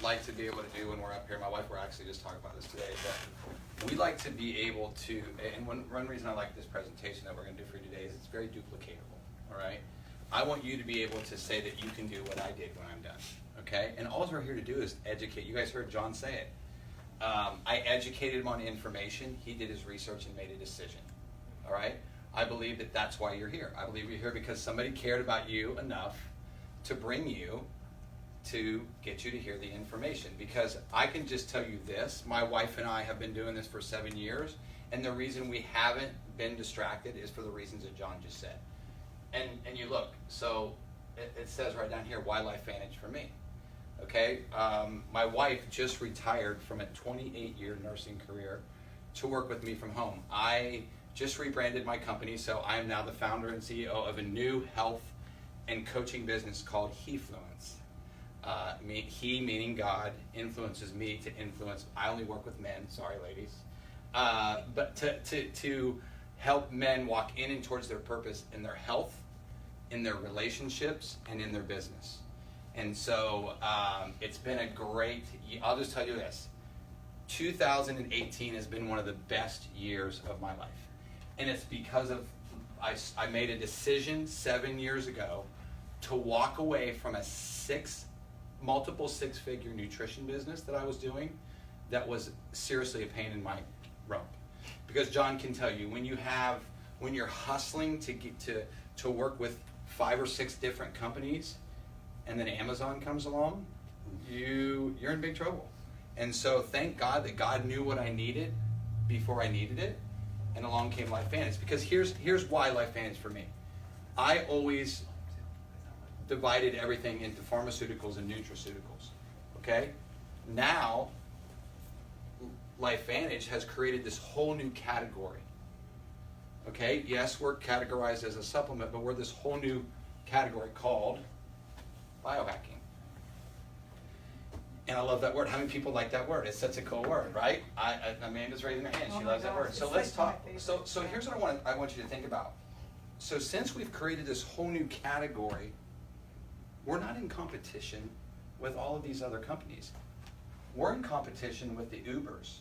like to be able to do when we're up here, my wife, we're actually just talking about this today, but we like to be able to, and one reason I like this presentation that we're going to do for you today is it's very duplicatable, all right? I want you to be able to say that you can do what I did when I'm done, okay? And all we're here to do is educate. You guys heard John say it. I educated him on information. He did his research and made a decision, all right? I believe that that's why you're here. I believe you're here because somebody cared about you enough to bring you to get you to hear the information. Because I can just tell you this, my wife and I have been doing this for 7 years, and the reason we haven't been distracted is for the reasons that John just said. And you look, so it says right down here, why LifeVantage for me? Okay, my wife just retired from a 28-year nursing career to work with me from home. I just rebranded my company, so I am now the founder and CEO of a new health and coaching business called he-fluence. He meaning God influences me to influence. I only work with men, sorry ladies, but to help men walk in and towards their purpose in their health, in their relationships, and in their business. And so it's been a great, I'll just tell you this, 2018 has been one of the best years of my life. And it's because of, I made a decision 7 years ago to walk away from a multiple six-figure nutrition business that I was doing that was seriously a pain in my rump. Because John can tell you, when you're hustling to get to work with 5 or 6 different companies, and then Amazon comes along, you're in big trouble. And so thank God that God knew what I needed before I needed it, and along came LifeVantage. Because here's why LifeVantage for me. I always divided everything into pharmaceuticals and nutraceuticals. Okay? Now, LifeVantage has created this whole new category. Okay? Yes, we're categorized as a supplement, but we're this whole new category called biohacking. And I love that word. How many people like that word? It's such a cool word, right? Amanda's raising her hand. She loves that word. So let's talk. So here's what I want you to think about. So since we've created this whole new category, we're not in competition with all of these other companies. We're in competition with the Ubers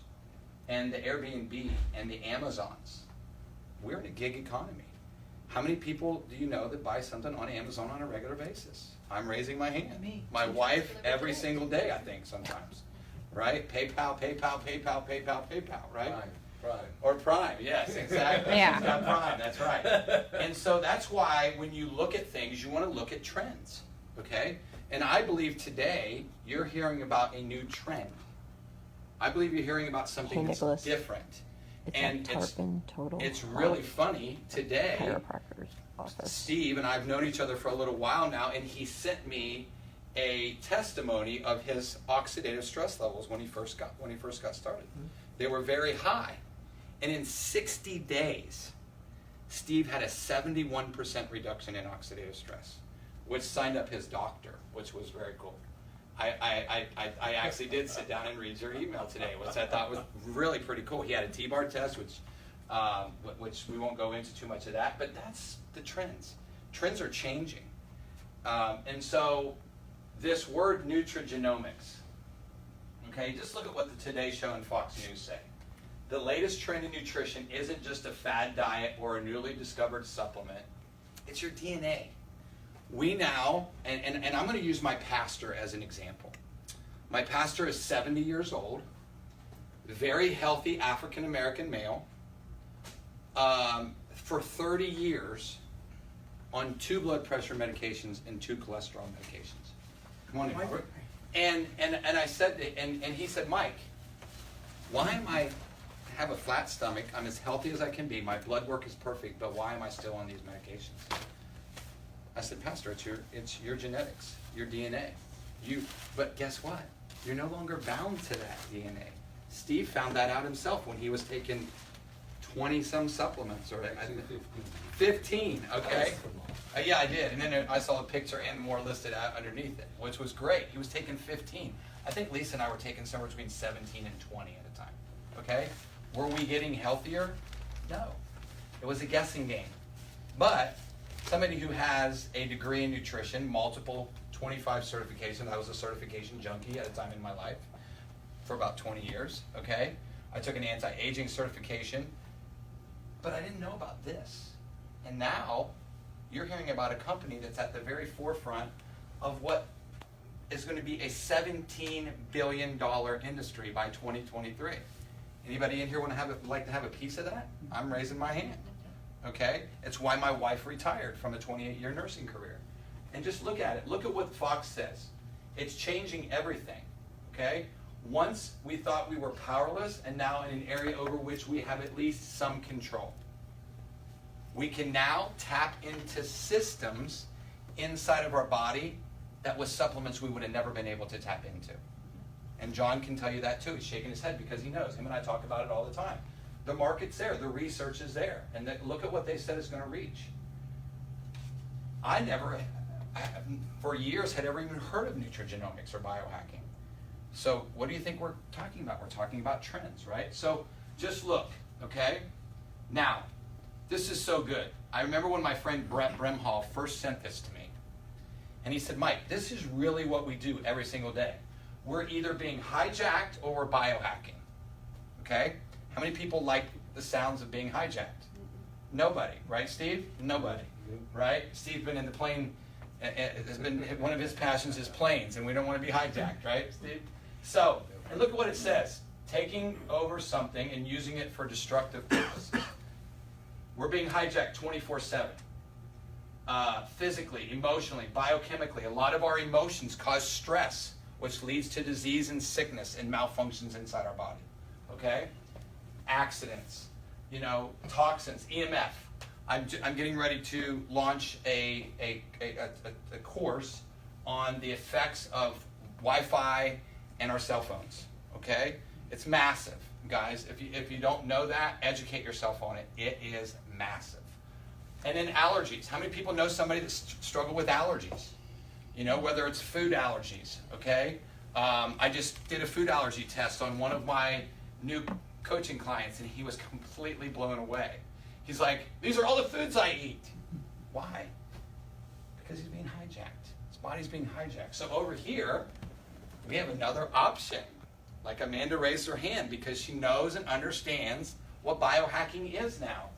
and the Airbnb and the Amazons. We're in a gig economy. How many people do you know that buy something on Amazon on a regular basis? I'm raising my hand. Me. My wife every single day, I think, sometimes. Right? PayPal, right? Prime. Or Prime, yes, exactly. Yeah. She's got Prime, that's right. And so that's why when you look at things, you want to look at trends, okay? And I believe today you're hearing about a new trend. I believe you're hearing about something that's different. It's And at Tarpon Total. it's really funny today. Chiropractor's office. Steve and I have known each other for a little while now, and he sent me a testimony of his oxidative stress levels when he first got started. They were very high, and in 60 days, Steve had a 71% reduction in oxidative stress, which signed up his doctor, which was very cool. I actually did sit down and read your email today, which I thought was really pretty cool. He had a T-bar test, which we won't go into too much of that, but that's the trends. Trends are changing. And so this word nutrigenomics, okay, just look at what the Today Show and Fox News say. The latest trend in nutrition isn't just a fad diet or a newly discovered supplement. It's your DNA. We now, and I'm going to use my pastor as an example. My pastor is 70 years old, very healthy African-American male, for 30 years on 2 blood pressure medications and 2 cholesterol medications. Come on in. And I said, and he said, Mike, why am I have a flat stomach? I'm as healthy as I can be. My blood work is perfect, but why am I still on these medications? I said, Pastor, it's your genetics, your DNA. But guess what? You're no longer bound to that DNA. Steve found that out himself when he was taking 20-some supplements, or 15, okay? Yeah, I did. And then I saw a picture and more listed out underneath it, which was great. He was taking 15. I think Lisa and I were taking somewhere between 17 and 20 at a time, okay? Were we getting healthier? No. It was a guessing game. But somebody who has a degree in nutrition, multiple 25 certifications. I was a certification junkie at a time in my life for about 20 years, okay? I took an anti-aging certification, but I didn't know about this. And now you're hearing about a company that's at the very forefront of what is going to be a $17 billion industry by 2023. Anybody in here like to have a piece of that? I'm raising my hand, okay? It's why my wife retired from a 28-year nursing career. And just look at it. Look at what Fox says. It's changing everything, okay? Once we thought we were powerless, and now in an area over which we have at least some control. We can now tap into systems inside of our body that with supplements we would have never been able to tap into. And John can tell you that too. He's shaking his head because he knows. Him and I talk about it all the time. The market's there. The research is there. And look at what they said it's going to reach. I for years, had ever even heard of nutrigenomics or biohacking. So what do you think we're talking about? We're talking about trends, right? So just look, okay? Now, this is so good. I remember when my friend Brett Brimhall first sent this to me. And he said, Mike, this is really what we do every single day. We're either being hijacked or we're biohacking, okay? How many people like the sounds of being hijacked? Nobody, right, Steve? Nobody, right? Steve's been in the plane, has been, one of his passions is planes, and we don't want to be hijacked, right, Steve? So, and look at what it says. Taking over something and using it for destructive purposes. We're being hijacked 24/7. Physically, emotionally, biochemically. A lot of our emotions cause stress, which leads to disease and sickness and malfunctions inside our body. Okay? Accidents, toxins, EMF. I'm getting ready to launch a course on the effects of Wi-Fi and our cell phones. Okay? It's massive, guys. If you don't know that, educate yourself on it. It is massive. And then allergies. How many people know somebody that struggle with allergies? Whether it's food allergies, okay? I just did a food allergy test on one of my new coaching clients, and he was completely blown away. He's like, these are all the foods I eat. Why? Because he's being hijacked. His body's being hijacked. So over here, we have another option. Like Amanda raised her hand because she knows and understands what biohacking is now.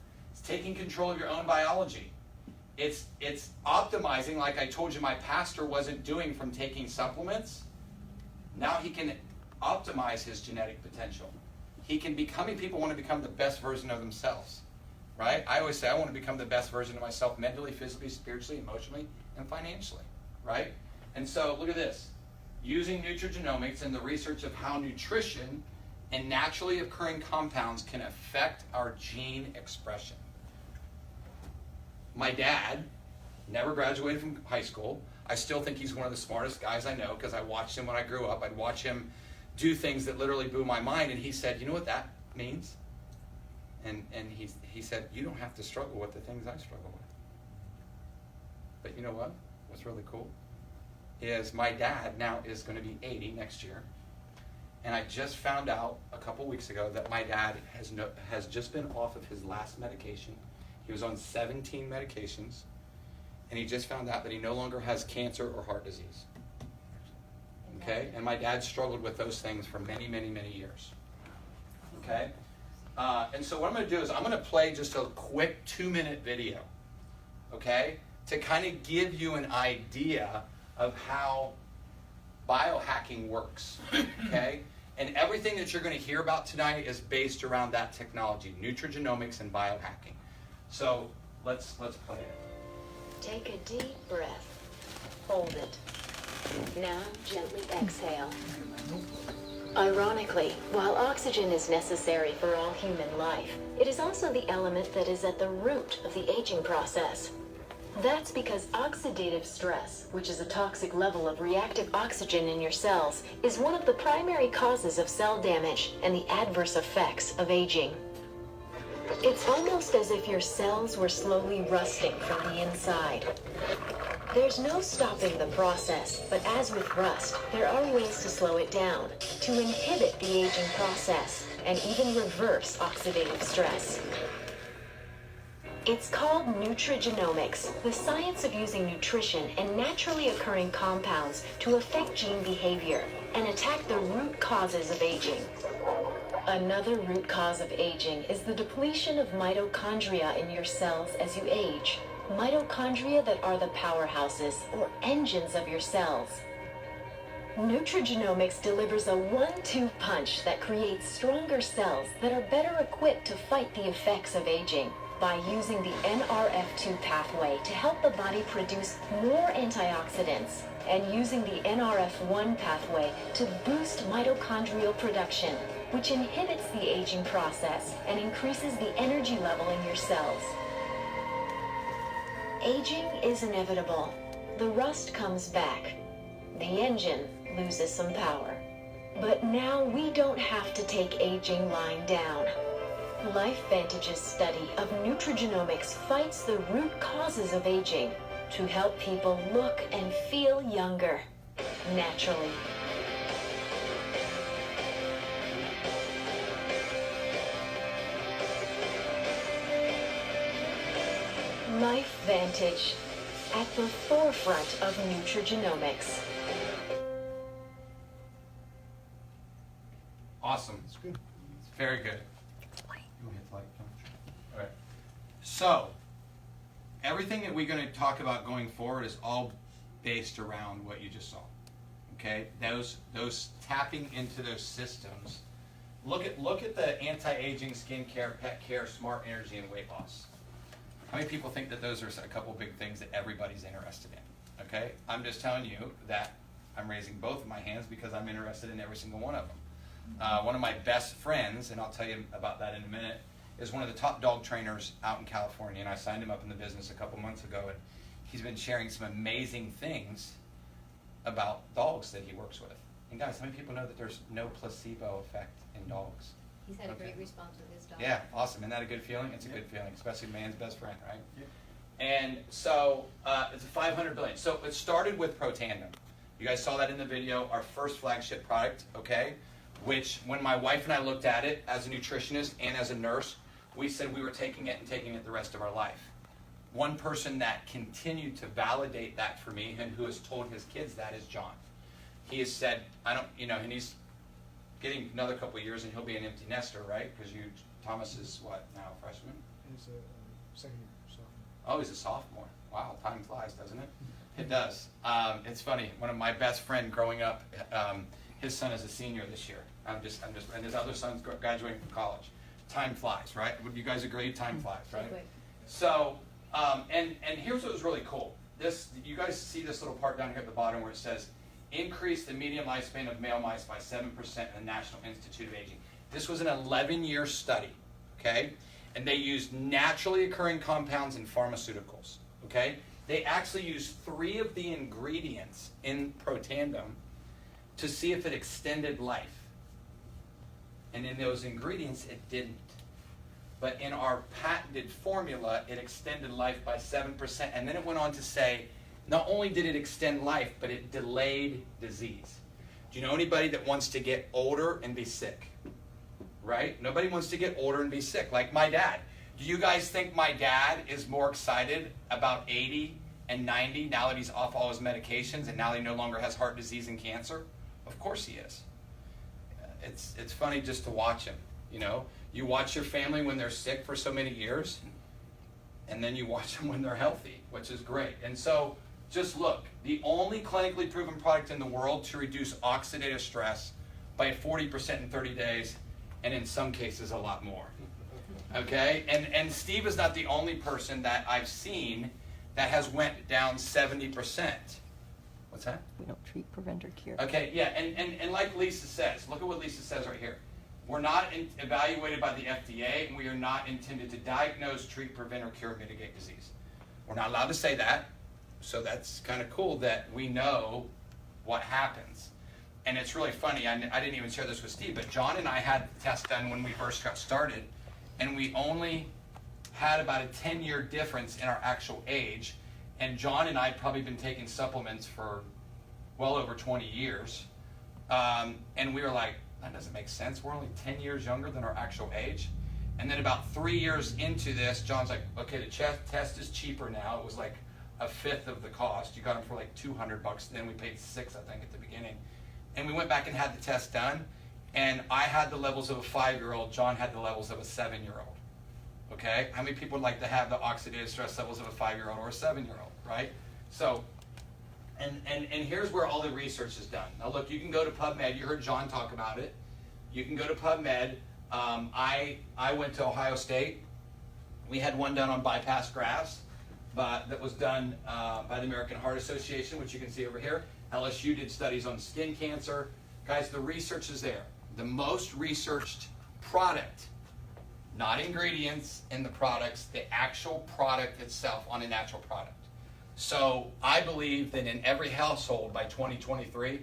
Taking control of your own biology. It's optimizing, like I told you my pastor wasn't doing from taking supplements. Now he can optimize his genetic potential. People want to become the best version of themselves, right? I always say I want to become the best version of myself mentally, physically, spiritually, emotionally, and financially, right? And so look at this. Using nutrigenomics and the research of how nutrition and naturally occurring compounds can affect our gene expression. My dad never graduated from high school. I still think he's one of the smartest guys I know because I watched him when I grew up. I'd watch him do things that literally blew my mind, and he said, you know what that means? And he said, you don't have to struggle with the things I struggle with. But you know what? What's really cool is my dad now is going to be 80 next year. And I just found out a couple weeks ago that my dad has just been off of his last medication. He was on 17 medications, and he just found out that he no longer has cancer or heart disease. Okay? And my dad struggled with those things for many, many, many years. Okay? And so what I'm going to do is I'm going to play just a quick 2-minute video, okay, to kind of give you an idea of how biohacking works, okay? And everything that you're going to hear about tonight is based around that technology, nutrigenomics and biohacking. So let's play it. Take a deep breath. Hold it. Now gently exhale. Ironically, while oxygen is necessary for all human life, it is also the element that is at the root of the aging process. That's because oxidative stress, which is a toxic level of reactive oxygen in your cells, is one of the primary causes of cell damage and the adverse effects of aging. It's almost as if your cells were slowly rusting from the inside. There's no stopping the process, but as with rust, there are ways to slow it down, to inhibit the aging process, and even reverse oxidative stress. It's called nutrigenomics, the science of using nutrition and naturally occurring compounds to affect gene behavior and attack the root causes of aging. Another root cause of aging is the depletion of mitochondria in your cells as you age. Mitochondria that are the powerhouses or engines of your cells. Nutrigenomics delivers a 1-2 punch that creates stronger cells that are better equipped to fight the effects of aging by using the NRF2 pathway to help the body produce more antioxidants and using the NRF1 pathway to boost mitochondrial production, which inhibits the aging process and increases the energy level in your cells. Aging is inevitable. The rust comes back. The engine loses some power. But now we don't have to take aging lying down. LifeVantage's study of nutrigenomics fights the root causes of aging to help people look and feel younger, naturally. LifeVantage, at the forefront of nutrigenomics. Awesome. That's good. It's very good. You want to hit the light, John? All right. So, everything that we're going to talk about going forward is all based around what you just saw. Okay? Those tapping into those systems. Look at the anti-aging, skincare, pet care, smart energy, and weight loss. How many people think that those are a couple big things that everybody's interested in? Okay? I'm just telling you that I'm raising both of my hands because I'm interested in every single one of them. One of my best friends, and I'll tell you about that in a minute, is one of the top dog trainers out in California, and I signed him up in the business a couple months ago, and he's been sharing some amazing things about dogs that he works with. And guys, how many people know that there's no placebo effect in dogs? He's had a Okay. great response with his dog. Yeah, awesome. Isn't that a good feeling? It's a good feeling, especially man's best friend, right? And so it's a 500 billion. So it started with Protandim. You guys saw that in the video, our first flagship product, okay? Which when my wife and I looked at it as a nutritionist and as a nurse, we said we were taking it and taking it the rest of our life. One person that continued to validate that for me and who has told his kids that is John. He has said, and he's getting another couple of years and he'll be an empty nester, right? Because Thomas is what now, freshman? He's a second year sophomore. Oh, he's a sophomore. Wow, time flies, doesn't it? It does. It's funny. One of my best friend growing up, his son is a senior this year. And his other son's graduating from college. Time flies, right? Would you guys agree? Time flies, right? Okay. So, and here's what was really cool. You guys see this little part down here at the bottom where it says, increase the median lifespan of male mice by 7% in the National Institute of Aging. This was an 11-year study, okay? And they used naturally occurring compounds in pharmaceuticals, okay? They actually used 3 of the ingredients in Protandim to see if it extended life. And in those ingredients, it didn't. But in our patented formula, it extended life by 7%. And then it went on to say, not only did it extend life, but it delayed disease. Do you know anybody that wants to get older and be sick? Right? Nobody wants to get older and be sick, like my dad. Do you guys think my dad is more excited about 80 and 90 now that he's off all his medications and now he no longer has heart disease and cancer? Of course he is. It's funny just to watch him, you know? You watch your family when they're sick for so many years, and then you watch them when they're healthy, which is great. And so, just look, the only clinically proven product in the world to reduce oxidative stress by 40% in 30 days, and in some cases a lot more. Okay? And Steve is not the only person that I've seen that has went down 70%. What's that? We don't treat, prevent, or cure. Okay, yeah, and like Lisa says, look at what Lisa says right here. We're not evaluated by the FDA, and we are not intended to diagnose, treat, prevent, or cure, mitigate disease. We're not allowed to say that, so that's kind of cool that we know what happens. And it's really funny, I didn't even share this with Steve, but John and I had the test done when we first got started, and we only had about a 10-year difference in our actual age, and John and I had probably been taking supplements for well over 20 years, and we were like, that doesn't make sense. We're only 10 years younger than our actual age. And then about 3 years into this, John's like, okay, the test is cheaper now. It was like a fifth of the cost. You got them for like $200. Then we paid $6, I think, at the beginning. And we went back and had the test done. And I had the levels of a 5-year-old. John had the levels of a 7-year-old. Okay? How many people would like to have the oxidative stress levels of a 5-year-old or a 7-year-old, right? So, and here's where all the research is done. Now look, you can go to PubMed. You heard John talk about it. You can go to PubMed. I went to Ohio State. We had one done on bypass grafts, but that was done by the American Heart Association, which you can see over here. LSU did studies on skin cancer. Guys, the research is there. The most researched product, not ingredients in the products, the actual product itself on a natural product. So I believe that in every household by 2023,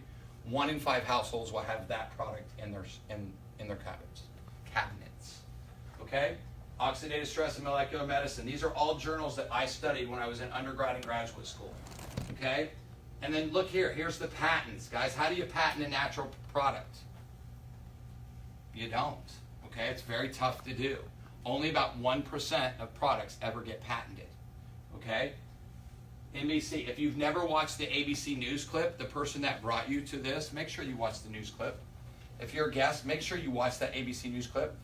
1 in 5 households will have that product in their cabinets. Okay? Oxidative stress and molecular medicine. These are all journals that I studied when I was in undergrad and graduate school. Okay? And then look here. Here's the patents. Guys, how do you patent a natural product? You don't. Okay? It's very tough to do. Only about 1% of products ever get patented. Okay? NBC, if you've never watched the ABC News clip, the person that brought you to this, make sure you watch the news clip. If you're a guest, make sure you watch that ABC News clip.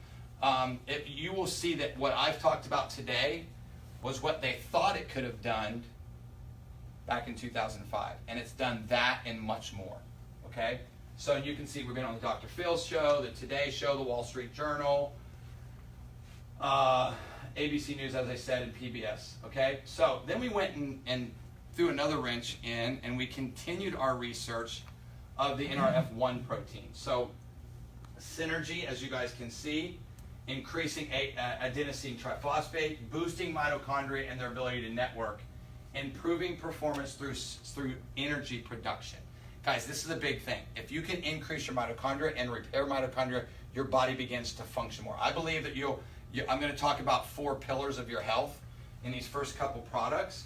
You will see that what I've talked about today was what they thought it could have done back in 2005. And it's done that and much more. Okay? So you can see we've been on the Dr. Phil's show, the Today Show, the Wall Street Journal, ABC News, as I said, and PBS. Okay? So then we went and threw another wrench in, and we continued our research of the NRF1 protein. So synergy, as you guys can see, increasing adenosine triphosphate, boosting mitochondria and their ability to network, improving performance through energy production. Guys, this is a big thing. If you can increase your mitochondria and repair mitochondria, your body begins to function more. I believe that I'm going to talk about 4 pillars of your health in these first couple products,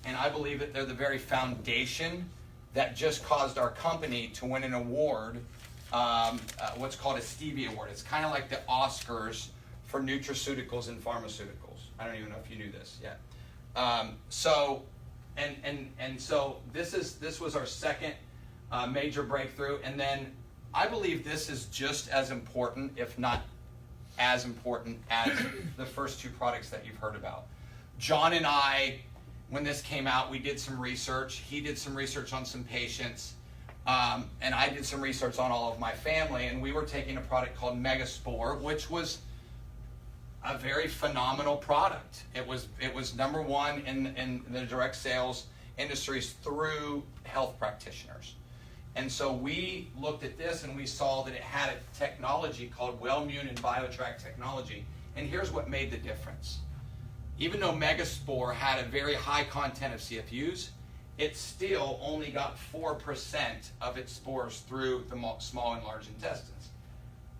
and I believe that they're the very foundation that just caused our company to win an award, what's called a Stevie Award. It's kind of like the Oscars for nutraceuticals and pharmaceuticals. I don't even know if you knew this yet. So this was our second major breakthrough, and then I believe this is just as important, if not as important, as the first 2 products that you've heard about. John and I, when this came out, we did some research. He did some research on some patients, and I did some research on all of my family, and we were taking a product called Megaspore, which was a very phenomenal product. It was number 1 in the direct sales industries through health practitioners. And so we looked at this and we saw that it had a technology called Wellmune and Biohack technology. And here's what made the difference. Even though Megaspore had a very high content of CFUs, it still only got 4% of its spores through the small and large intestines.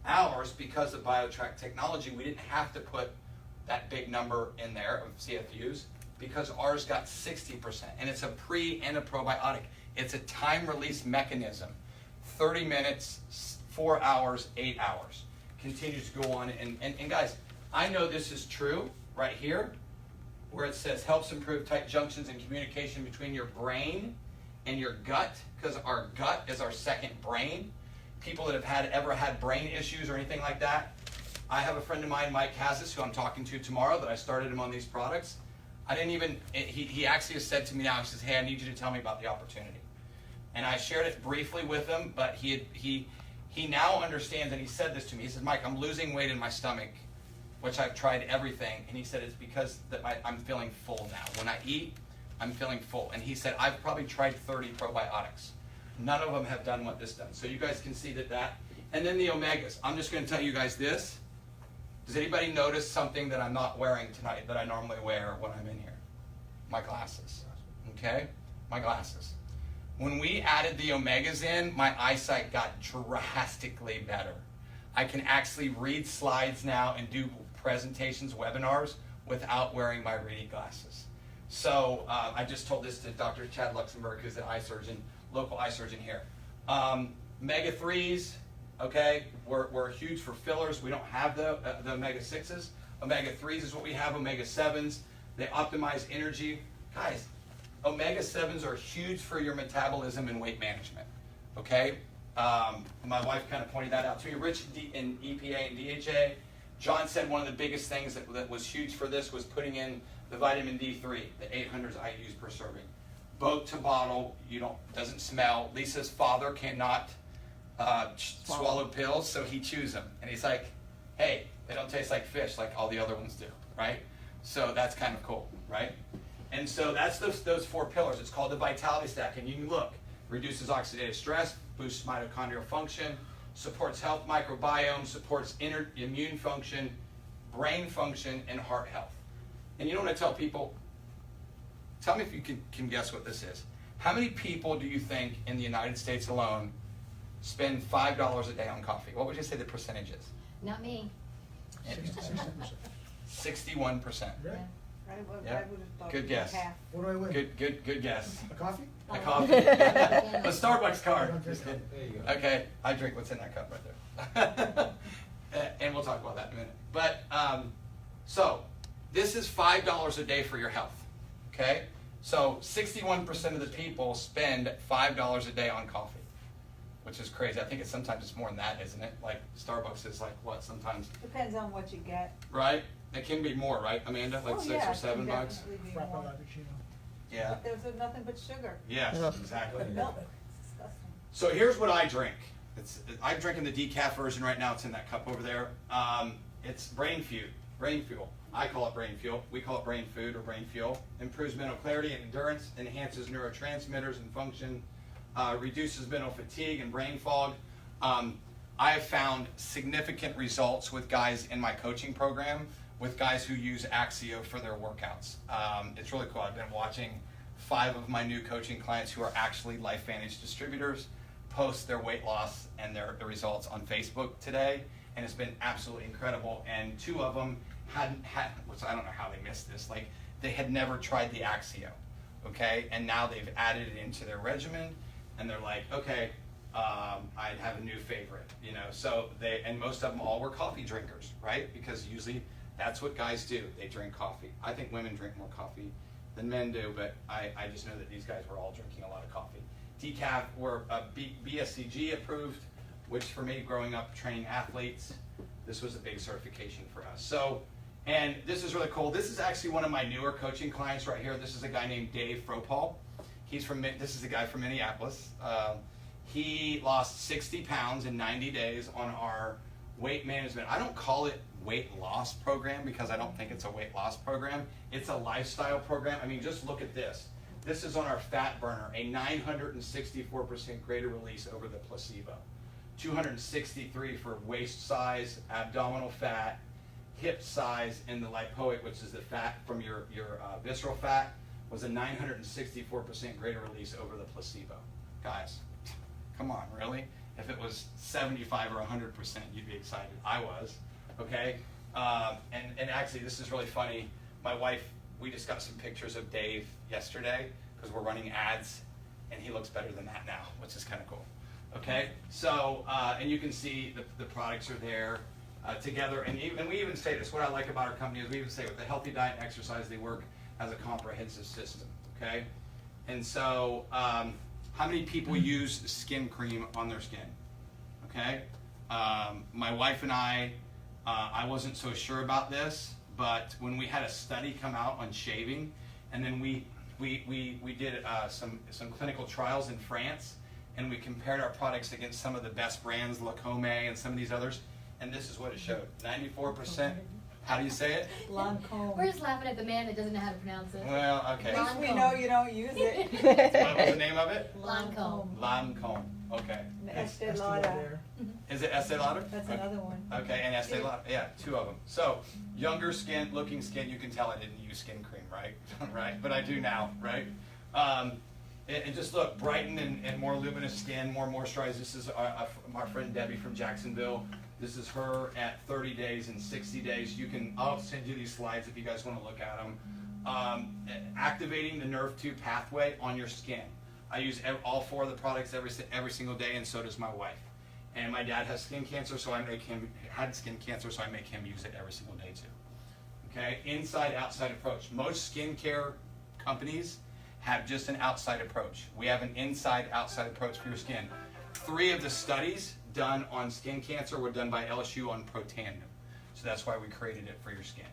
Ours, because of Biohack technology, we didn't have to put that big number in there of CFUs because ours got 60%. And it's a pre and a probiotic. It's a time-release mechanism. 30 minutes, 4 hours, 8 hours. Continues to go on. And guys, I know this is true right here, where it says helps improve tight junctions and communication between your brain and your gut, because our gut is our second brain. People that have ever had brain issues or anything like that. I have a friend of mine, Mike Hazis, who I'm talking to tomorrow, that I started him on these products. He actually has said to me now, he says, hey, I need you to tell me about the opportunity. And I shared it briefly with him, but he now understands, and he said this to me. He said, Mike, I'm losing weight in my stomach, which I've tried everything. And he said, it's because I'm feeling full now. When I eat, I'm feeling full. And he said, I've probably tried 30 probiotics. None of them have done what this does. So you guys can see that. And then the omegas. I'm just going to tell you guys this. Does anybody notice something that I'm not wearing tonight that I normally wear when I'm in here? My glasses. Okay? My glasses. When we added the omegas in, my eyesight got drastically better. I can actually read slides now and do presentations, webinars, without wearing my reading glasses. So I just told this to Dr. Chad Luxembourg, who's an eye surgeon, local eye surgeon here. Omega 3s, okay, we're huge for fillers. We don't have the Omega 6s. Omega-3s is what we have, omega-7s. They optimize energy. Guys, omega-7s are huge for your metabolism and weight management, okay? My wife kind of pointed that out to me. Rich in EPA and DHA. John said one of the biggest things that was huge for this was putting in the vitamin D3, the 800 IUs per serving. Boat to bottle, doesn't smell. Lisa's father cannot swallow pills, so he chews them. And he's like, hey, they don't taste like fish like all the other ones do, right? So that's kind of cool, right? And so that's those 4 pillars. It's called the Vitality Stack. And you can look, reduces oxidative stress, boosts mitochondrial function, supports health microbiome, supports immune function, brain function, and heart health. And you know what I tell people? Tell me if you can guess what this is. How many people do you think in the United States alone spend $5 a day on coffee? What would you say the percentage is? Not me. 60%. 61%. Really? I would Yeah. have thought Good guess. half. What do I win? Good guess. A coffee? A coffee. A Starbucks card. Okay. Just kidding. There you go. Okay, I drink what's in that cup right there. And we'll talk about that in a minute. But, so, this is $5 a day for your health, okay? So, 61% of the people spend $5 a day on coffee, which is crazy. I think sometimes it's more than that, isn't it? Like, Starbucks is like, what, sometimes, Depends on what you get. right? It can be more, right, Amanda? Like Oh, 6 yeah, or it $7 can bucks? definitely be Frappa more. cappuccino. Yeah. But there's nothing but sugar. Yes, Ugh. exactly. The milk, it's disgusting. So here's what I drink. I'm drinking the decaf version right now. It's in that cup over there. It's brain fuel. I call it brain fuel. We call it brain food or brain fuel. Improves mental clarity and endurance, enhances neurotransmitters and function, reduces mental fatigue and brain fog. I have found significant results with guys in my coaching program, with guys who use Axio for their workouts. It's really cool. I've been watching 5 of my new coaching clients who are actually LifeVantage distributors post their weight loss and their results on Facebook today, and it's been absolutely incredible. And 2 of them hadn't had, which I don't know how they missed this, like they had never tried the Axio, okay? And now they've added it into their regimen, and they're like, okay, I have a new favorite, you know? So and most of them all were coffee drinkers, right? Because usually that's what guys do, they drink coffee. I think women drink more coffee than men do, but I just know that these guys were all drinking a lot of coffee. Decaf were BSCG approved, which for me, growing up training athletes, this was a big certification for us. So, and this is really cool. This is actually one of my newer coaching clients right here. This is a guy named Dave Fropal. This is a guy from Minneapolis. He lost 60 pounds in 90 days on our weight management. I don't call it weight loss program because I don't think it's a weight loss program. It's a lifestyle program. I mean, just look at this. This is on our fat burner, a 964% greater release over the placebo. 263 for waist size, abdominal fat, hip size, and the lipoic, which is the fat from your visceral fat, was a 964% greater release over the placebo. Guys, come on, really? If it was 75 or 100%, you'd be excited. I was, okay? And actually, this is really funny. My wife, we just got some pictures of Dave yesterday because we're running ads, and he looks better than that now, which is kind of cool. Okay, so and you can see the products are there together, and we even say this. What I like about our company is we even say with the healthy diet and exercise, they work as a comprehensive system. Okay, and so how many people use skin cream on their skin? Okay, my wife and I wasn't so sure about this, but when we had a study come out on shaving, and then we did some clinical trials in France. And we compared our products against some of the best brands, Lacome and some of these others, and this is what it showed. 94%, how do you say it? Lancome. We're just laughing at the man that doesn't know how to pronounce it. Well, okay. At least we know you don't use it. What was the name of it? Lancome. Lancome, okay. Estee Lauder. there. Is it Estee Lauder? That's Okay. another one. Okay, and Estee Lauder, yeah, 2 of them. So, younger skin, looking skin, you can tell I didn't use skin cream, right? Right, but I do now, right? And just look, brighten and more luminous skin, more moisturized. This is our friend Debbie from Jacksonville. This is her at 30 days and 60 days. I'll send you these slides if you guys want to look at them. Activating the nerve 2 pathway on your skin. I use all 4 of the products every single day, and so does my wife. And my dad has skin cancer, so had skin cancer, so I make him use it every single day too. Okay, inside outside approach. Most skincare companies have just an outside approach. We have an inside outside approach for your skin. 3 of the studies done on skin cancer were done by LSU on Protandim. So that's why we created it for your skin.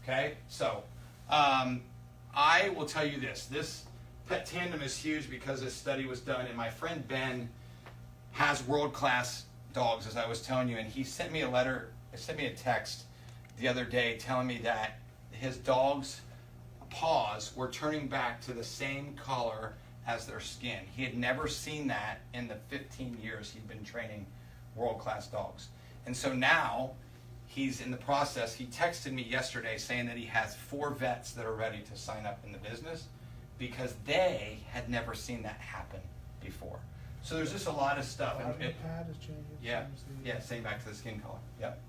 Okay, so I will tell you this pet tandem is huge because this study was done, and my friend Ben has world-class dogs, as I was telling you, and he sent me a text the other day telling me that his dog's paws were turning back to the same color as their skin. He had never seen that in the 15 years he'd been training world-class dogs. And so now he's in the process. He texted me yesterday saying that he has 4 vets that are ready to sign up in the business because they had never seen that happen before. So there's just a lot of stuff. The pad has changed. Yeah, Seems the- yeah, same back to the skin color. Yep.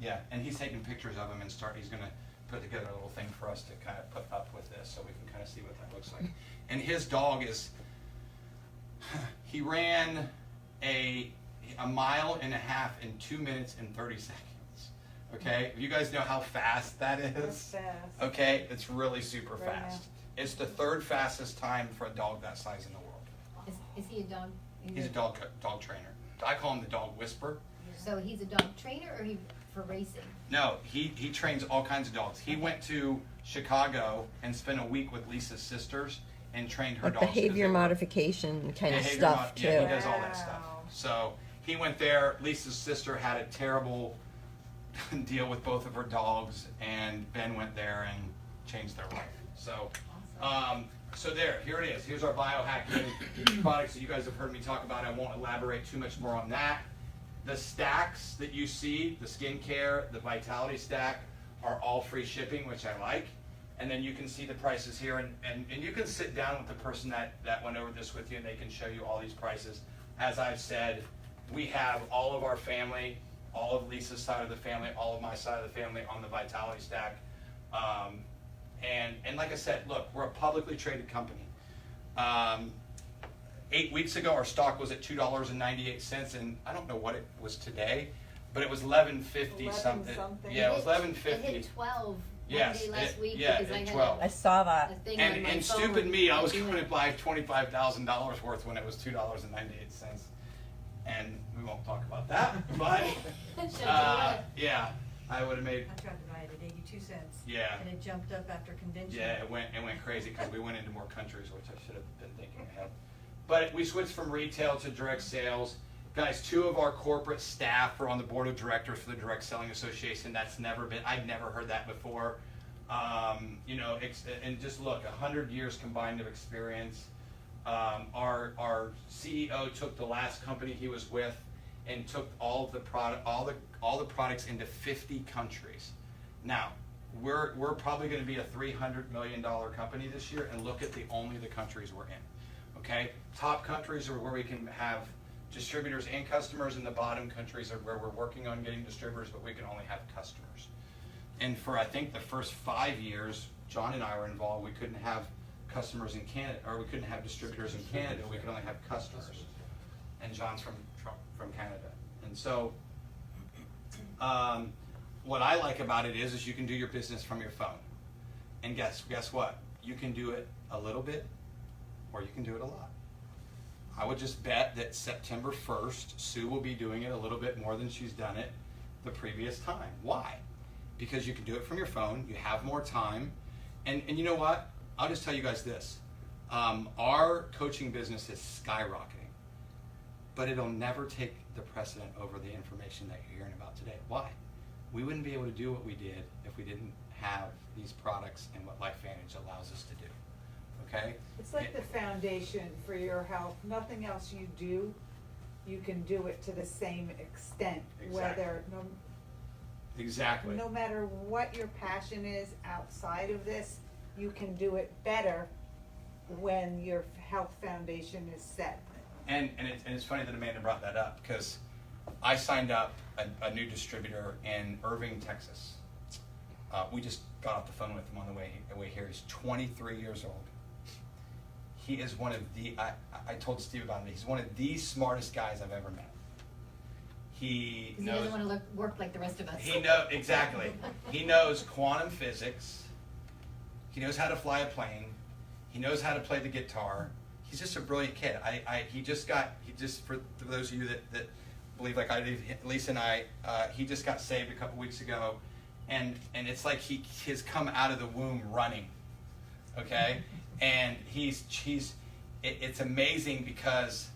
Yeah, and he's taking pictures of them and he's going to put together a little thing for us to kind of put up with this so we can kind of see what that looks like. And his dog he ran a 1.5 miles in 2 minutes and 30 seconds. Okay, you guys know how fast that is? That's fast. Okay, it's really super Right fast. It's the 3rd fastest time for a dog that size in the world. Is he a dog? He's a dog trainer. I call him the dog whisperer. So he's a dog trainer, or he for racing? No, he trains all kinds of dogs. He went to Chicago and spent a week with Lisa's sisters and trained her Like dogs. 'cause behavior they were- modification kind of behavior stuff too. Yeah, he does all that stuff. Wow. So he went there. Lisa's sister had a terrible deal with both of her dogs, and Ben went there and changed their life. So, here it is. Here's our biohacking products that you guys have heard me talk about. I won't elaborate too much more on that. The stacks that you see, the skincare, the vitality stack, are all free shipping, which I like. And then you can see the prices here, and you can sit down with the person that went over this with you, and they can show you all these prices. As I've said, we have all of our family, all of Lisa's side of the family, all of my side of the family on the vitality stack. And like I said, look, we're a publicly traded company. 8 weeks ago, our stock was at $2.98, and I don't know what it was today, but it was $11.50 something. something. Yeah, it was It $11.50. hit 12 Yes, one day last it- week yeah, because it I had 12. I saw a that. thing on my And phone. stupid me, I was doing going to it. buy $25,000 worth when it was $2.98, and we won't talk about that. But Shut your mouth. yeah, I would have made. I tried to buy it at 82 cents. Yeah. And it jumped up after convention. Yeah, it went crazy because we went into more countries, which I should have been thinking ahead. But we switched from retail to direct sales. Guys, 2 of our corporate staff are on the board of directors for the Direct Selling Association. I've never heard that before. And just look, 100 years combined of experience. Our CEO took the last company he was with and took all of the all the products into 50 countries. Now, we're probably going to be a $300 million company this year, and look at only the countries we're in. Okay, top countries are where we can have distributors and customers, and the bottom countries are where we're working on getting distributors, but we can only have customers. And for I think the first 5 years, John and I were involved. We couldn't have customers in Canada, or we couldn't have distributors in Canada. We could only have customers. And John's from Canada, and so what I like about it is you can do your business from your phone. And guess what? You can do it a little bit, or you can do it a lot. I would just bet that September 1st, Sue will be doing it a little bit more than she's done it the previous time. Why? Because you can do it from your phone, you have more time, and you know what? I'll just tell you guys this. Our coaching business is skyrocketing, but it'll never take the precedent over the information that you're hearing about today. Why? We wouldn't be able to do what we did if we didn't have these products and what LifeVantage allows us to do. Okay? It's like the foundation for your health. Nothing else you do, you can do it to the same extent. Exactly. Exactly. No matter what your passion is outside of this, you can do it better when your health foundation is set. And it's funny that Amanda brought that up, because I signed up a new distributor in Irving, Texas. We just got off the phone with him on the way here. He's 23 years old. He is one of the, I told Steve about it, he's one of the smartest guys I've ever met. He 'Cause he knows. doesn't want to work like the rest of us. Exactly. He knows quantum physics. He knows how to fly a plane. He knows how to play the guitar. He's just a brilliant kid. For those of you that believe like I do, Lisa and I, he just got saved a couple weeks ago, and it's like he's come out of the womb running, okay? And it's amazing because,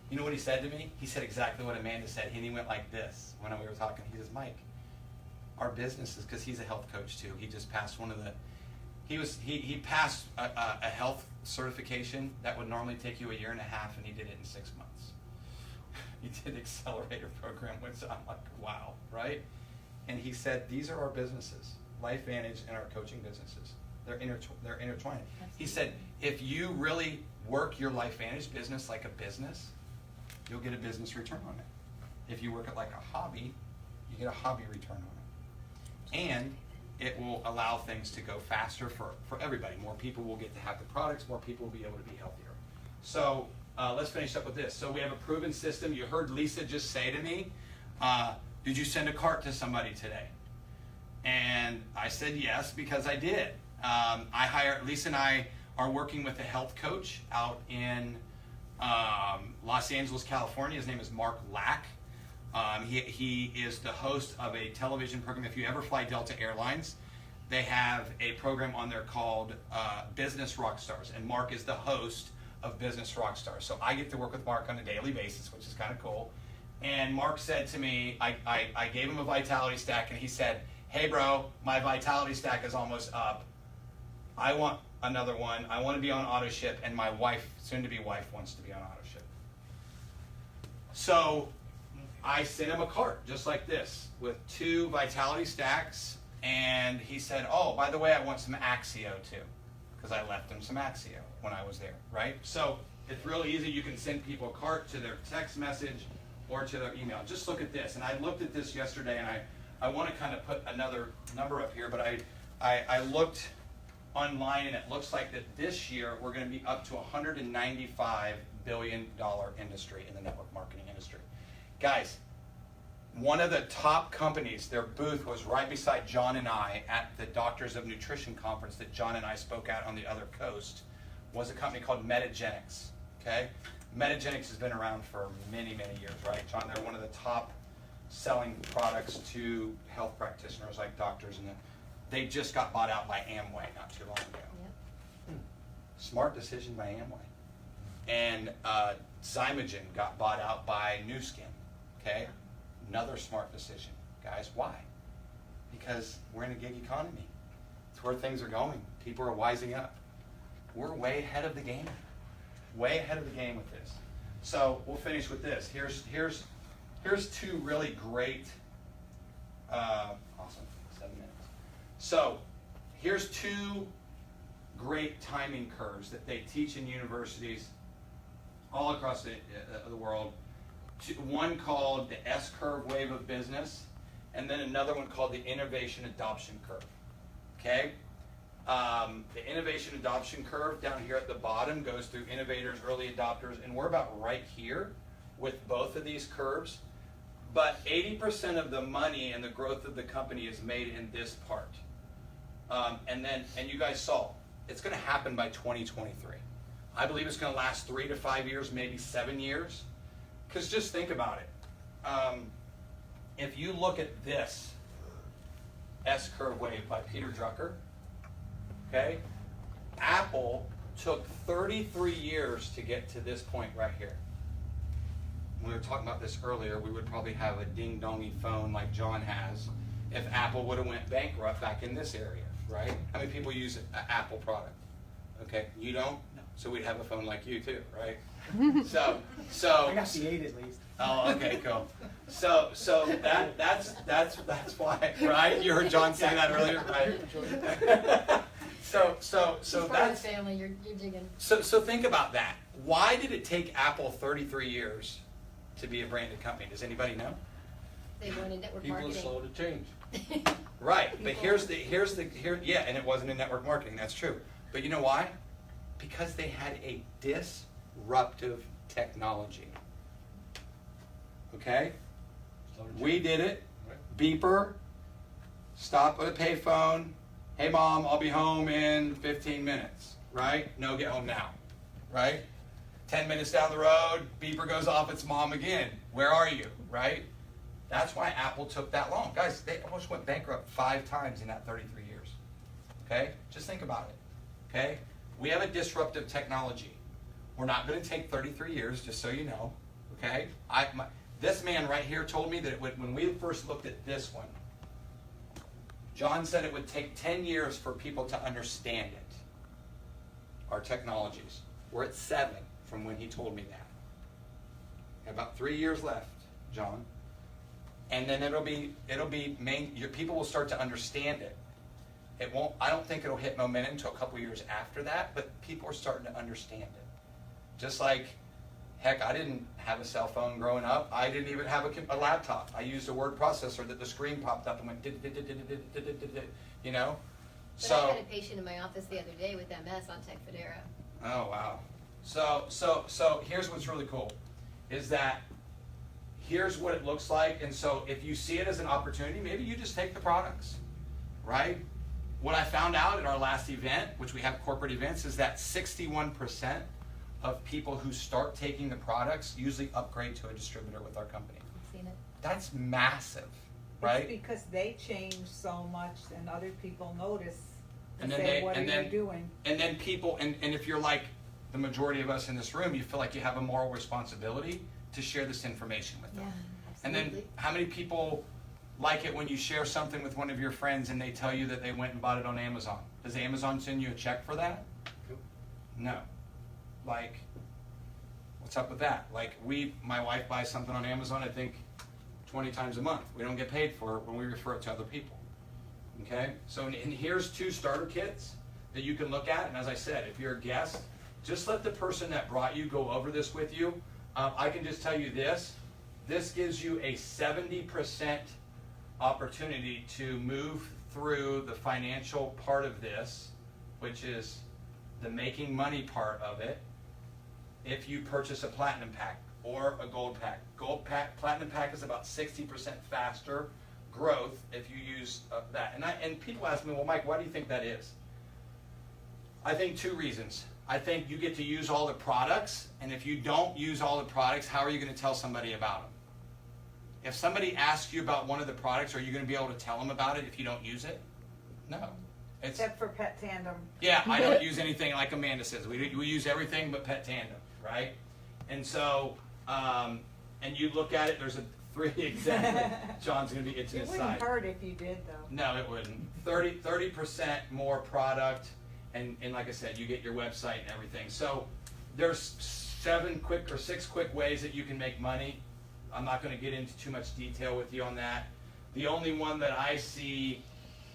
you know what he said to me? He said exactly what Amanda said, and he went like this when we were talking. He says, Mike, our business is, because he's a health coach too. He just passed he passed a health certification that would normally take you 1.5 years, and he did it in 6 months. He did accelerator program, which I'm like, wow, right? And he said, these are our businesses, LifeVantage and our coaching businesses. They're intertwined. He said, if you really work your LifeVantage business like a business, you'll get a business return on it. If you work it like a hobby, you get a hobby return on it. And it will allow things to go faster for everybody. More people will get to have the products, more people will be able to be healthier. So let's finish up with this. So we have a proven system. You heard Lisa just say to me, did you send a cart to somebody today? And I said yes, because I did. Lisa and I are working with a health coach out in Los Angeles, California. His name is Mark Lack. He is the host of a television program. If you ever fly Delta Airlines, they have a program on there called Business Rockstars, and Mark is the host of Business Rockstars. So I get to work with Mark on a daily basis, which is kind of cool. And Mark said to me, I gave him a vitality stack, and he said, hey bro, my vitality stack is almost up. I want another one. I want to be on auto ship, and my wife, soon-to-be wife, wants to be on auto ship. So I sent him a cart just like this with 2 vitality stacks, and he said, oh, by the way, I want some Axio too, because I left him some Axio when I was there, right? So it's really easy. You can send people a cart to their text message or to their email. Just look at this. And I looked at this yesterday, and I want to kind of put another number up here, but I looked online, and it looks like that this year we're going to be up to $195 billion industry in the network marketing industry. Guys, one of the top companies, their booth was right beside John and I at the Doctors of Nutrition conference that John and I spoke at on the other coast, was a company called Metagenics, okay? Metagenics has been around for many, many years, right? John, they're one of the top selling products to health practitioners like doctors, and they just got bought out by Amway not too long ago. Yep. Smart decision by Amway. And Zymogen got bought out by Nu Skin, okay? Another smart decision. Guys, why? Because we're in a gig economy. It's where things are going. People are wising up. We're way ahead of the game. Way ahead of the game with this. So we'll finish with this. Here's 2 really great, awesome, 7 minutes. So here's 2 great timing curves that they teach in universities all across the world. One called the S-curve wave of business, and then another one called the innovation adoption curve. Okay? The innovation adoption curve down here at the bottom goes through innovators, early adopters, and we're about right here with both of these curves. But 80% of the money and the growth of the company is made in this part. And you guys saw, it's going to happen by 2023. I believe it's going to last 3 to 5 years, maybe 7 years. Because just think about it. If you look at this S-curve wave by Peter Drucker, okay, Apple took 33 years to get to this point right here. We were talking about this earlier. We would probably have a ding-dongy phone like John has if Apple would have went bankrupt back in this area, right? How many people use an Apple product? Okay, you don't? No. So we'd have a phone like you too, right? So I got the 8 at least. Oh, okay, cool. So that's why, right? You heard John say that earlier, right? So She's part that's of the family. You're digging. so think about that. Why did it take Apple 33 years to be a branded company? Does anybody know? They wanted network People are marketing. slow to change. Right, but here's yeah, and it wasn't in network marketing. That's true. But you know why? Because they had a disruptive technology. Okay? We did it. Beeper. Stop at a payphone. Hey mom, I'll be home in 15 minutes. Right? No, get home now. Right? 10 minutes down the road, beeper goes off, it's mom again. Where are you? Right? That's why Apple took that long. Guys, they almost went bankrupt 5 times in that 33 years. Okay? Just think about it. Okay? We have a disruptive technology. We're not going to take 33 years, just so you know. Okay? This man right here told me that when we first looked at this one, John said it would take 10 years for people to understand it, our technologies. We're at 7 from when he told me that. About 3 years left, John. And then your people will start to understand it. It won't, I don't think it'll hit momentum until a couple years after that, but people are starting to understand it. Just like, heck, I didn't have a cell phone growing up. I didn't even have a laptop. I used a word processor that the screen popped up and went, you know? But I had a patient in my office the other day with MS on Tecfidera. Oh, wow. So here's what's really cool, is that here's what it looks like. And so if you see it as an opportunity, maybe you just take the products, right? What I found out at our last event, which we have corporate events, is that 61% of people who start taking the products usually upgrade to a distributor with our company. I've seen it. That's massive, right? It's because they change so much and other people notice and And then say, they- what and are then- you doing? And then people, and if you're like the majority of us in this room, you feel like you have a moral responsibility to share this information with them. Yeah, And absolutely. then how many people like it when you share something with one of your friends and they tell you that they went and bought it on Amazon? Does Amazon send you a check for that? No. Like, what's up with that? Like, my wife buys something on Amazon, I think 20 times a month. We don't get paid for it when we refer it to other people. Okay? So, and here's 2 starter kits that you can look at. And as I said, if you're a guest, just let the person that brought you go over this with you. I can just tell you this. This gives you a 70% opportunity to move through the financial part of this, which is the making money part of it, if you purchase a platinum pack or a gold pack. Platinum pack is about 60% faster growth if you use that. And people ask me, well, Mike, why do you think that is? I think 2 reasons. I think you get to use all the products, and if you don't use all the products, how are you going to tell somebody about them? If somebody asks you about one of the products, are you going to be able to tell them about it if you don't use it? No. Except for Pet Tandem. Yeah, I don't use anything like Amanda says. We use everything but Pet Tandem, right? And so, and you look at it, there's a 3, exactly. John's going to be itching It his wouldn't side. hurt if you did though. No, it wouldn't. 30% more product, and like I said, you get your website and everything. So there's 6 quick ways that you can make money. I'm not going to get into too much detail with you on that. The only one that I see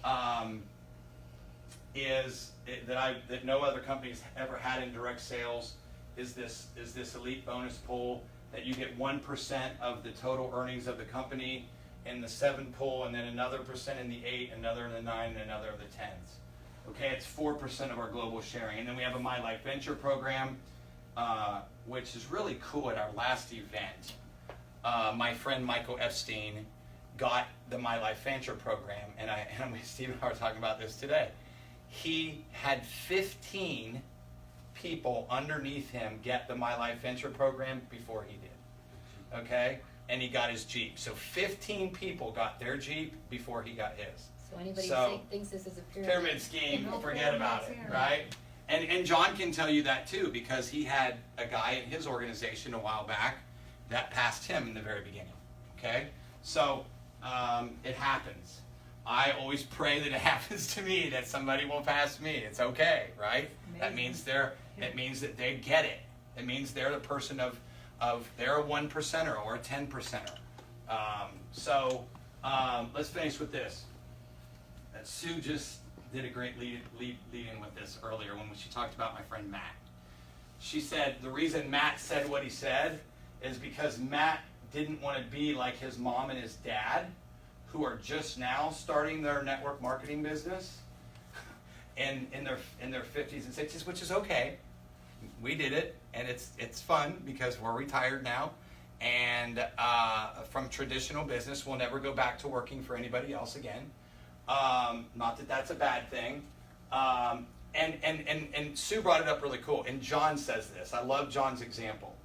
that no other company's ever had in direct sales is this elite bonus pool that you get 1% of the total earnings of the company in the 7 pool, and then another percent in the 8, another in the 9, and another of the 10s. Okay, it's 4% of our global sharing. And then we have a My Life Venture program, which is really cool. At our last event, my friend Michael Epstein got the My Life Venture program, and Steve and I were talking about this today. He had 15 people underneath him get the My Life Venture program before he did. Okay? And he got his Jeep. So 15 people got their Jeep before he got his. So anybody So, who thinks this is a pyramid scheme, No forget about it, pyramid, right? And John can tell you that too, because he had a guy in his organization a while back that passed him in the very beginning. Okay? So it happens. I always pray that it happens to me, that somebody will pass me. It's okay, right? That means it means that they get it. It means they're the person of they're a 1%er or a 10%er. Let's finish with this. Sue just did a great lead in with this earlier when she talked about my friend Matt. She said the reason Matt said what he said is because Matt didn't want to be like his mom and his dad, who are just now starting their network marketing business in their 50s and 60s, which is okay. We did it, and it's fun because we're retired now, and from traditional business, we'll never go back to working for anybody else again. Not that that's a bad thing. And Sue brought it up really cool, and John says this. I love John's example.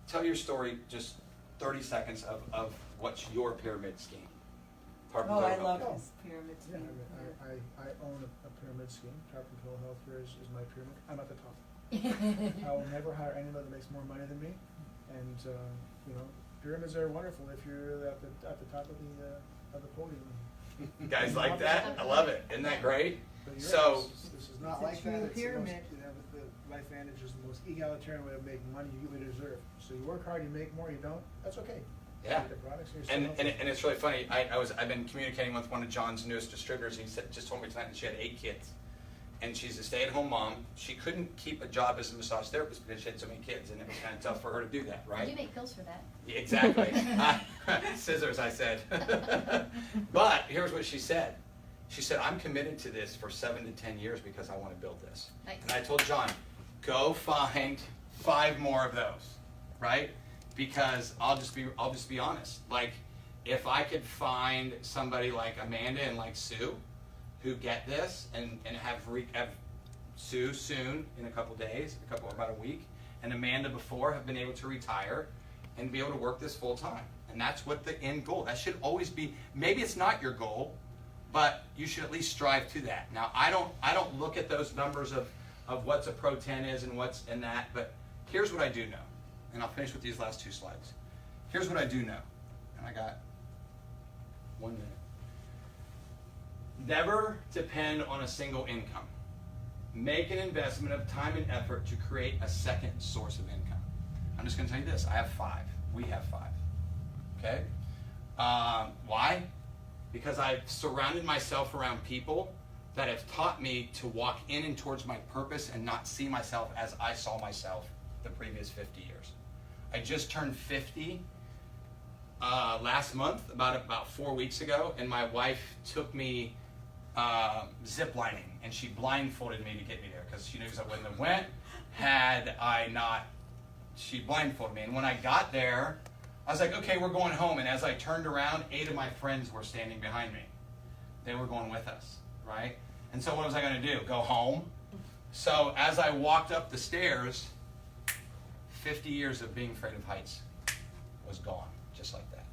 Tell your story, just 30 seconds of what's your pyramid scheme. Oh, I love this pyramid Yeah, scheme. I own a pyramid scheme. Tarpon Hill Healthcare is my pyramid. I'm at the top. I will never hire anybody that makes more money than me. And you know, pyramids are wonderful if you're at the top of the podium. You guys like that? I love it. Isn't that great? But you're So, right, this is not It's a like true that. It's pyramid. The most, the LifeVantage is the most egalitarian way of making money you really deserve. So you work hard, you make more, you don't. That's okay. yeah. You get the products, you're And, still and it's really funny. I've been communicating with one of John's newest distributors. He just told me tonight that she had 8 kids, and she's a stay-at-home mom. She couldn't keep a job as a massage therapist because she had so many kids, and it was kind of tough for her to do that, right? You make pills for that. Yeah, exactly. Scissors, I said. But here's what she said. She said, I'm committed to this for 7 to 10 years because I want to build this. Nice. And I told John, go find 5 more of those, right? Because I'll just be honest. Like, if I could find somebody like Amanda and like Sue who get this and have Sue soon in a couple days, about a week, and Amanda before have been able to retire and be able to work this full time. And that's what the end goal. That should always be. Maybe it's not your goal, but you should at least strive to that. Now, I don't look at those numbers of what's a Pro 10 is and what's in that, but here's what I do know. And I'll finish with these last 2 slides. Here's what I do know. And I got 1 minute. Never depend on a single income. Make an investment of time and effort to create a second source of income. I'm just going to tell you this. I have 5. We have 5. Okay? Why? Because I've surrounded myself around people that have taught me to walk in and towards my purpose and not see myself as I saw myself the previous 50 years. I just turned 50 last month, about 4 weeks ago, and my wife took me ziplining, and she blindfolded me to get me there because she knew I wouldn't have went had I not. She blindfolded me, and when I got there, I was like, okay, we're going home. And as I turned around, 8 of my friends were standing behind me. They were going with us, right? And so what was I going to do? Go home? So as I walked up the stairs, 50 years of being afraid of heights was gone, just like that.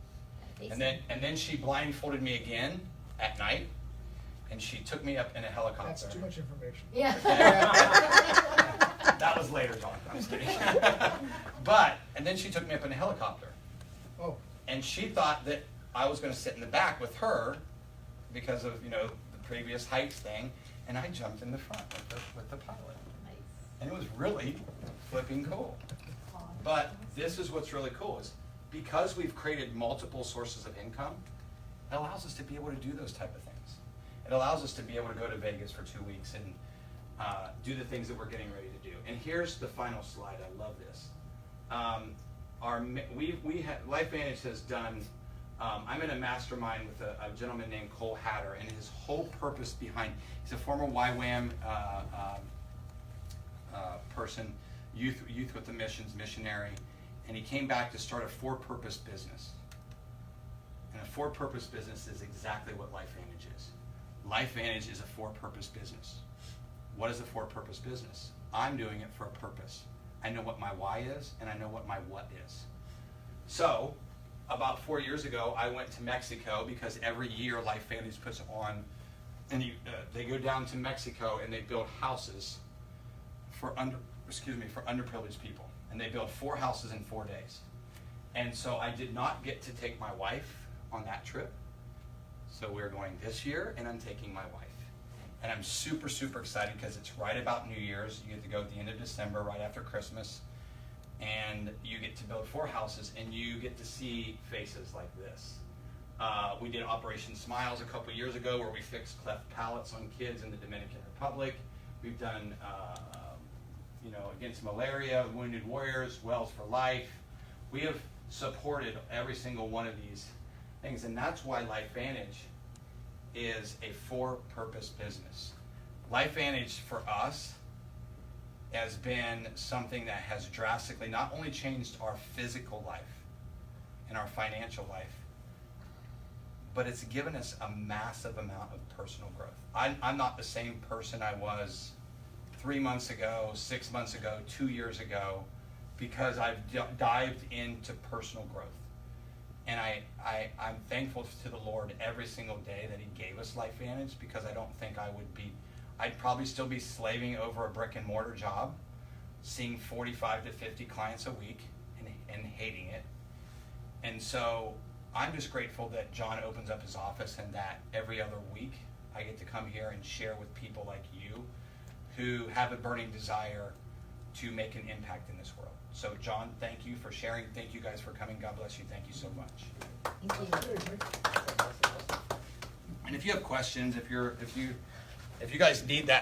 And then she blindfolded me again at night, and she took me up in a helicopter. That's too much information. Yeah. That was later, John. I'm just kidding. And then she took me up in a helicopter. Oh. And she thought that I was going to sit in the back with her because of, the previous heights thing. And I jumped in the front with the pilot. Nice. And it was really flipping cool. But this is what's really cool is because we've created multiple sources of income, it allows us to be able to do those type of things. It allows us to be able to go to Vegas for 2 weeks and do the things that we're getting ready to do. And here's the final slide. I love this. LifeVantage has done. I'm in a mastermind with a gentleman named Cole Hatter, and his whole purpose behind. He's a former YWAM person, youth with the missions missionary, and he came back to start a for-purpose business. And a for-purpose business is exactly what LifeVantage is. LifeVantage is a for-purpose business. What is a for-purpose business? I'm doing it for a purpose. I know what my why is, and I know what my what is. So, about 4 years ago, I went to Mexico because every year LifeVantage puts on, and they go down to Mexico and they build houses for underprivileged people, and they build 4 houses in 4 days. And so I did not get to take my wife on that trip. So we're going this year, and I'm taking my wife. And I'm super, super excited because it's right about New Year's. You get to go at the end of December, right after Christmas. And you get to build 4 houses, and you get to see faces like this. We did Operation Smiles a couple years ago where we fixed cleft palates on kids in the Dominican Republic. We've done, against malaria, Wounded Warriors, Wells for Life. We have supported every single one of these things, and that's why LifeVantage is a for-purpose business. LifeVantage for us has been something that has drastically not only changed our physical life and our financial life, but it's given us a massive amount of personal growth. I'm not the same person I was 3 months ago, 6 months ago, 2 years ago, because I've dived into personal growth. And I'm thankful to the Lord every single day that He gave us LifeVantage, because I don't think I'd probably still be slaving over a brick and mortar job, seeing 45 to 50 clients a week and hating it. And so I'm just grateful that John opens up his office, and that every other week I get to come here and share with people like you who have a burning desire to make an impact in this world. So John, thank you for sharing. Thank you guys for coming. God bless you. Thank you so much. Thank you. And if you have questions, if you guys need that